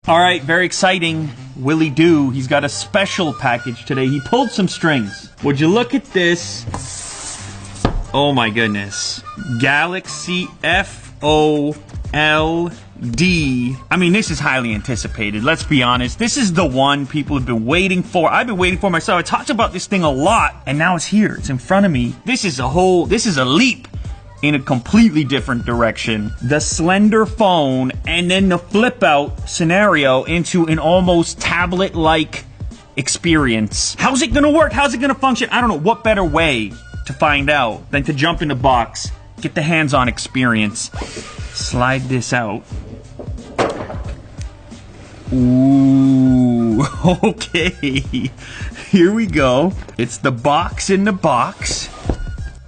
All right, very exciting. Willie Doo, he's got a special package today. He pulled some strings. Would you look at this? Oh my goodness. Galaxy FOLD. I mean, this is highly anticipated. Let's be honest. This is the one people have been waiting for. I've been waiting for myself. I talked about this thing a lot, and now it's here. It's in front of me. This is a leap in a completely different direction. The slender phone and then the flip out scenario into an almost tablet-like experience. How's it gonna work? How's it gonna function? I don't know. What better way to find out than to jump in the box, get the hands-on experience, slide this out. Ooh, okay. Here we go. It's the box in the box.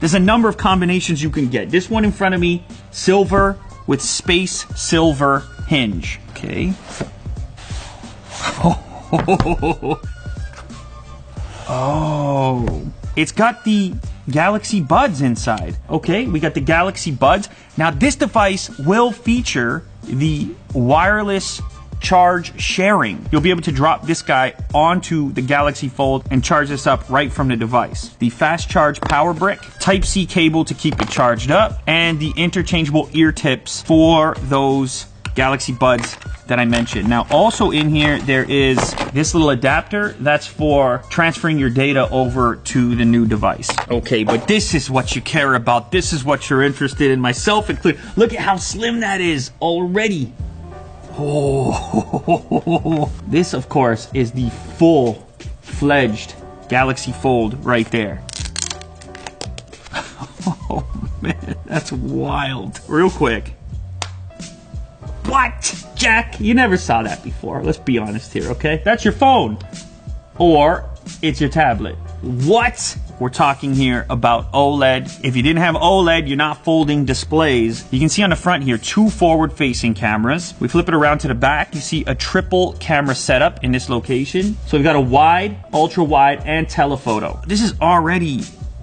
There's a number of combinations you can get. This one in front of me, silver with space silver hinge. Okay. Oh. It's got the Galaxy Buds inside. Okay, we got the Galaxy Buds. Now this device will feature the wireless charge sharing. You'll be able to drop this guy onto the Galaxy Fold and charge this up right from the device. The fast charge power brick, Type-C cable to keep it charged up, and the interchangeable ear tips for those Galaxy Buds that I mentioned. Now also in here there is this little adapter that's for transferring your data over to the new device. Okay, but this is what you care about. This is what you're interested in, myself included. Look at how slim that is already. Oh, this of course is the full-fledged Galaxy Fold right there. Oh man, that's wild. Real quick. What? Jack, you never saw that before. Let's be honest here, okay? That's your phone. Or it's your tablet. What? We're talking here about OLED. If you didn't have OLED, you're not folding displays. You can see on the front here, 2 forward-facing cameras. We flip it around to the back. You see a triple camera setup in this location. So we've got a wide, ultra-wide, and telephoto. This is already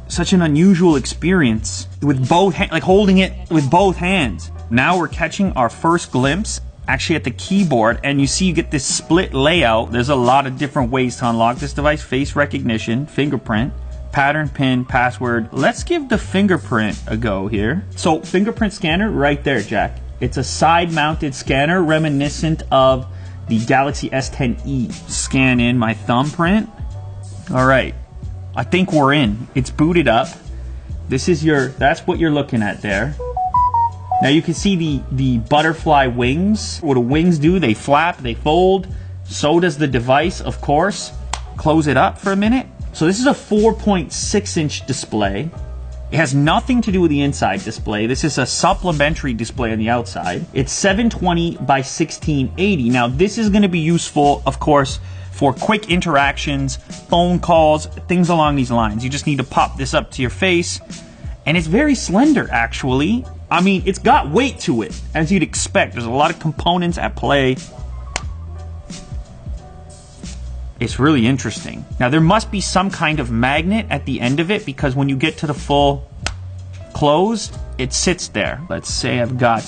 such an unusual experience with both, like holding it with both hands. Now we're catching our first glimpse actually at the keyboard, and you see you get this split layout. There's a lot of different ways to unlock this device. Face recognition, fingerprint, pattern, pin, password. Let's give the fingerprint a go here. So fingerprint scanner right there, Jack. It's a side-mounted scanner reminiscent of the Galaxy S10e. Scan in my thumbprint. All right, I think we're in. It's booted up. This is that's what you're looking at there. Now you can see the butterfly wings. What do wings do? They flap, they fold. So does the device, of course. Close it up for a minute. So this is a 4.6-inch display. It has nothing to do with the inside display. This is a supplementary display on the outside. It's 720 by 1680. Now this is going to be useful, of course, for quick interactions, phone calls, things along these lines. You just need to pop this up to your face. And it's very slender, actually. I mean, it's got weight to it, as you'd expect. There's a lot of components at play. It's really interesting. Now, there must be some kind of magnet at the end of it, because when you get to the full close, it sits there. Let's say I've got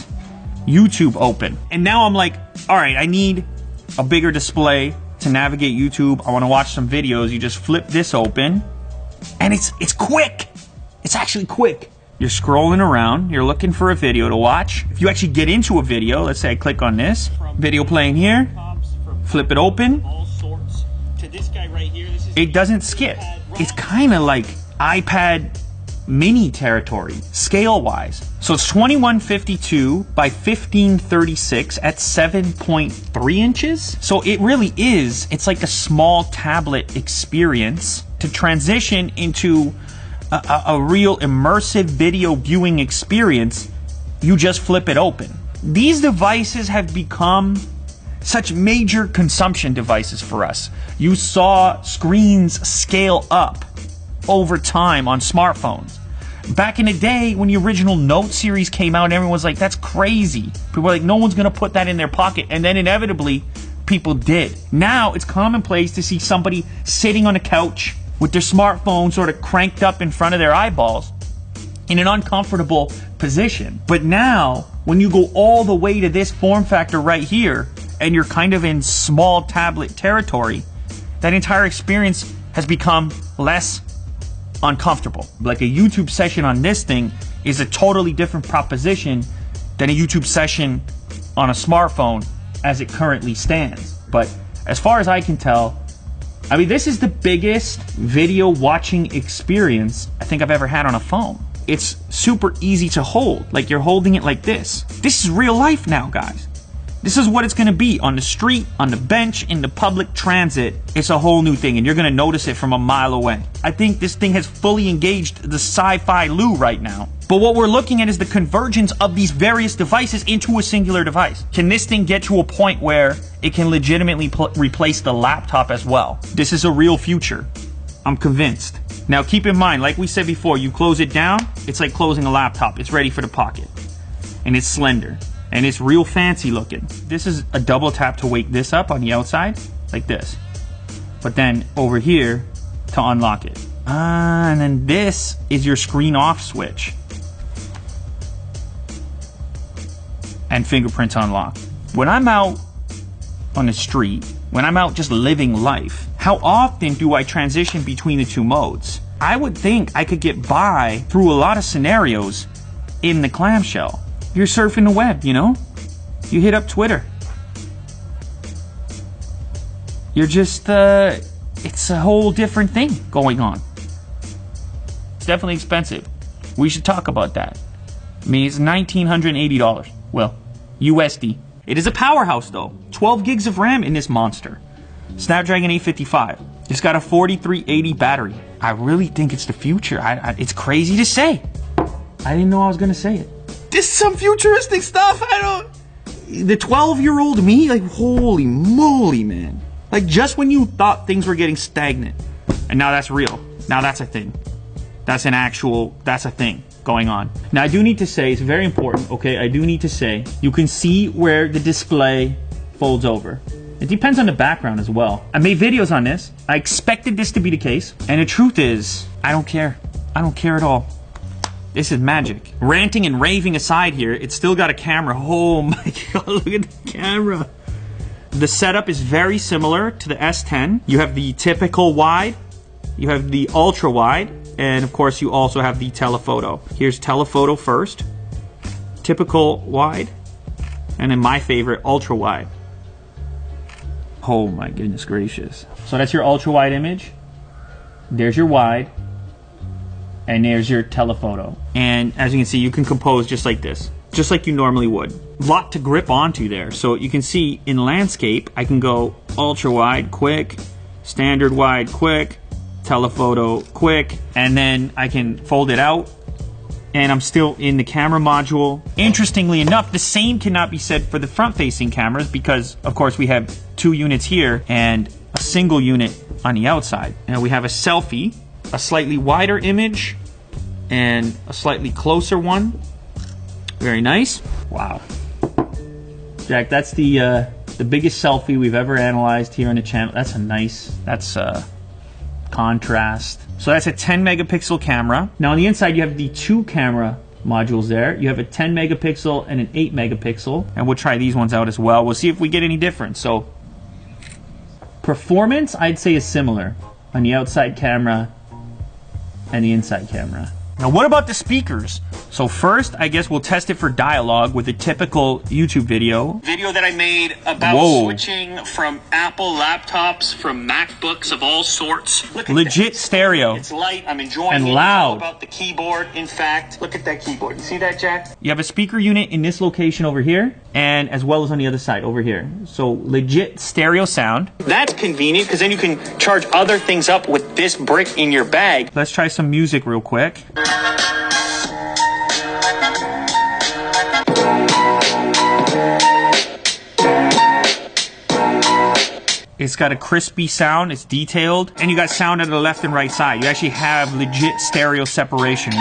YouTube open. And now I'm like, all right, I need a bigger display to navigate YouTube. I want to watch some videos. You just flip this open, and it's quick. It's actually quick. You're scrolling around, you're looking for a video to watch. If you actually get into a video, let's say I click on this, video playing here, flip it open, it doesn't skip. It's kind of like iPad mini territory, scale-wise. So it's 2152 by 1536 at 7.3 inches. So it really is, it's like a small tablet experience to transition into a real immersive video viewing experience. You just flip it open. These devices have become such major consumption devices for us. You saw screens scale up over time on smartphones. Back in the day when the original Note series came out, everyone was like, that's crazy. People were like, no one's gonna put that in their pocket. And then inevitably, people did. Now it's commonplace to see somebody sitting on a couch with their smartphone sort of cranked up in front of their eyeballs in an uncomfortable position. But now, when you go all the way to this form factor right here, and you're kind of in small tablet territory, that entire experience has become less uncomfortable. Like a YouTube session on this thing is a totally different proposition than a YouTube session on a smartphone as it currently stands. But as far as I can tell, I mean, this is the biggest video watching experience I think I've ever had on a phone. It's super easy to hold, like you're holding it like this. This is real life now, guys. This is what it's gonna be on the street, on the bench, in the public transit. It's a whole new thing, and you're gonna notice it from a mile away. I think this thing has fully engaged the sci-fi Lou right now. But what we're looking at is the convergence of these various devices into a singular device. Can this thing get to a point where it can legitimately replace the laptop as well? This is a real future. I'm convinced. Now keep in mind, like we said before, you close it down, it's like closing a laptop. It's ready for the pocket. And it's slender. And it's real fancy looking. This is a double tap to wake this up on the outside, like this. But then over here to unlock it. And then this is your screen off switch. And fingerprints unlock. When I'm out on the street, when I'm out just living life, how often do I transition between the two modes? I would think I could get by through a lot of scenarios in the clamshell. You're surfing the web, you know? You hit up Twitter. You're just, it's a whole different thing going on. It's definitely expensive. We should talk about that. I mean, it's $1,980. Well, USD. It is a powerhouse though. 12 gigs of RAM in this monster. Snapdragon 855. It's got a 4380 battery. I really think it's the future. It's crazy to say. I didn't know I was gonna say it. This is some futuristic stuff. The 12-year-old me, like, holy moly, man. Like, just when you thought things were getting stagnant, and now that's real. Now that's a thing. That's a thing going on. Now I do need to say, it's very important, okay? I do need to say, you can see where the display folds over. It depends on the background as well. I made videos on this. I expected this to be the case. And the truth is, I don't care. I don't care at all. This is magic. Ranting and raving aside here, it's still got a camera. Oh my God, look at the camera. The setup is very similar to the S10. You have the typical wide, you have the ultra wide, and of course you also have the telephoto. Here's telephoto first, typical wide, and then my favorite, ultra wide. Oh my goodness gracious. So that's your ultra wide image. There's your wide. And there's your telephoto. And as you can see, you can compose just like this, just like you normally would. A lot to grip onto there. So you can see in landscape, I can go ultra wide, quick, standard wide, quick, telephoto, quick, and then I can fold it out and I'm still in the camera module. Interestingly enough, the same cannot be said for the front-facing cameras because, of course, we have 2 units here and a single unit on the outside. And we have a selfie, a slightly wider image, and a slightly closer one. Very nice. Wow. Jack, that's the biggest selfie we've ever analyzed here on the channel. That's a nice, that's contrast. So that's a 10 megapixel camera. Now on the inside you have the 2 camera modules there. You have a 10 megapixel and an 8 megapixel. And we'll try these ones out as well. We'll see if we get any difference. So performance, I'd say, is similar on the outside camera and the inside camera. Now what about the speakers? So first, I guess we'll test it for dialogue with a typical YouTube video that I made about switching from Apple laptops, from MacBooks of all sorts. Look at legit that. Stereo. It's light, I'm enjoying and it. Loud. It's all about the keyboard. In fact, look at that keyboard. You see that, Jack? You have a speaker unit in this location over here, and as well as on the other side over here. So legit stereo sound. That's convenient because then you can charge other things up with this brick in your bag. Let's try some music real quick. It's got a crispy sound, it's detailed, and you got sound on the left and right side. You actually have legit stereo separation,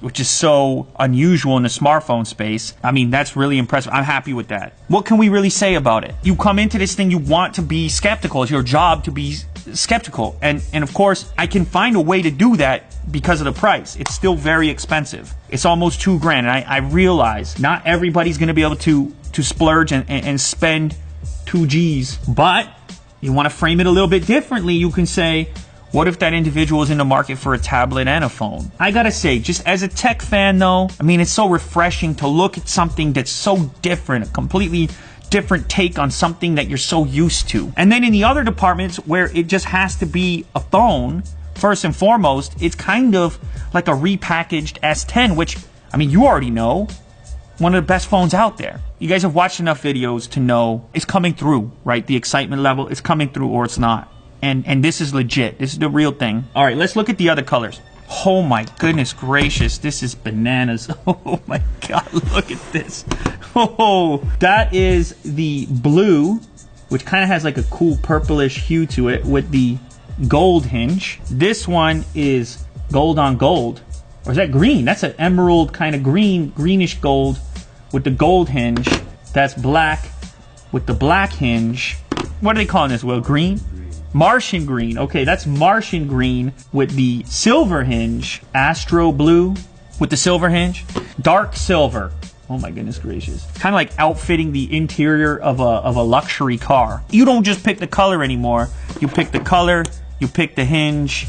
which is so unusual in the smartphone space. I mean, that's really impressive. I'm happy with that. What can we really say about it? You come into this thing, you want to be skeptical. It's your job to be skeptical. And of course, I can find a way to do that because of the price. It's still very expensive. It's almost $2 grand, and I realize not everybody's gonna be able to splurge and spend 2 G's. But you want to frame it a little bit differently. You can say, what if that individual is in the market for a tablet and a phone? I gotta say, just as a tech fan though, I mean, it's so refreshing to look at something that's so different, a completely different take on something that you're so used to. And then in the other departments where it just has to be a phone, first and foremost, it's kind of like a repackaged S10, which, I mean, you already know, one of the best phones out there. You guys have watched enough videos to know it's coming through, right? The excitement level, it's coming through or it's not. And this is legit. This is the real thing. All right, let's look at the other colors. Oh my goodness gracious, this is bananas. Oh my God, look at this. Oh, that is the blue, which kind of has like a cool purplish hue to it with the gold hinge. This one is gold on gold. Or is that green? That's an emerald kind of greenish gold with the gold hinge. That's black with the black hinge. What are they calling this, Will? Green? Martian green. Okay, that's Martian green with the silver hinge. Astro blue with the silver hinge. Dark silver. Oh my goodness gracious. Kind of like outfitting the interior of a luxury car. You don't just pick the color anymore. You pick the color, you pick the hinge.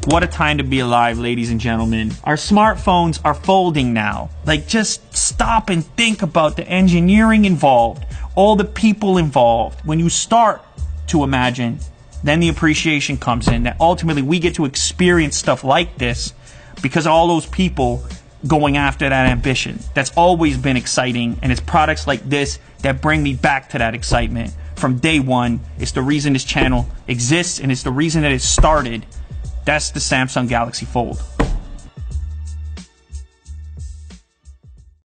What a time to be alive, ladies and gentlemen. Our smartphones are folding now. Like, just stop and think about the engineering involved, all the people involved. When you start to imagine, then the appreciation comes in, that ultimately we get to experience stuff like this because of all those people going after that ambition. That's always been exciting, and it's products like this that bring me back to that excitement from day one. It's the reason this channel exists, and it's the reason that it started. That's the Samsung Galaxy Fold.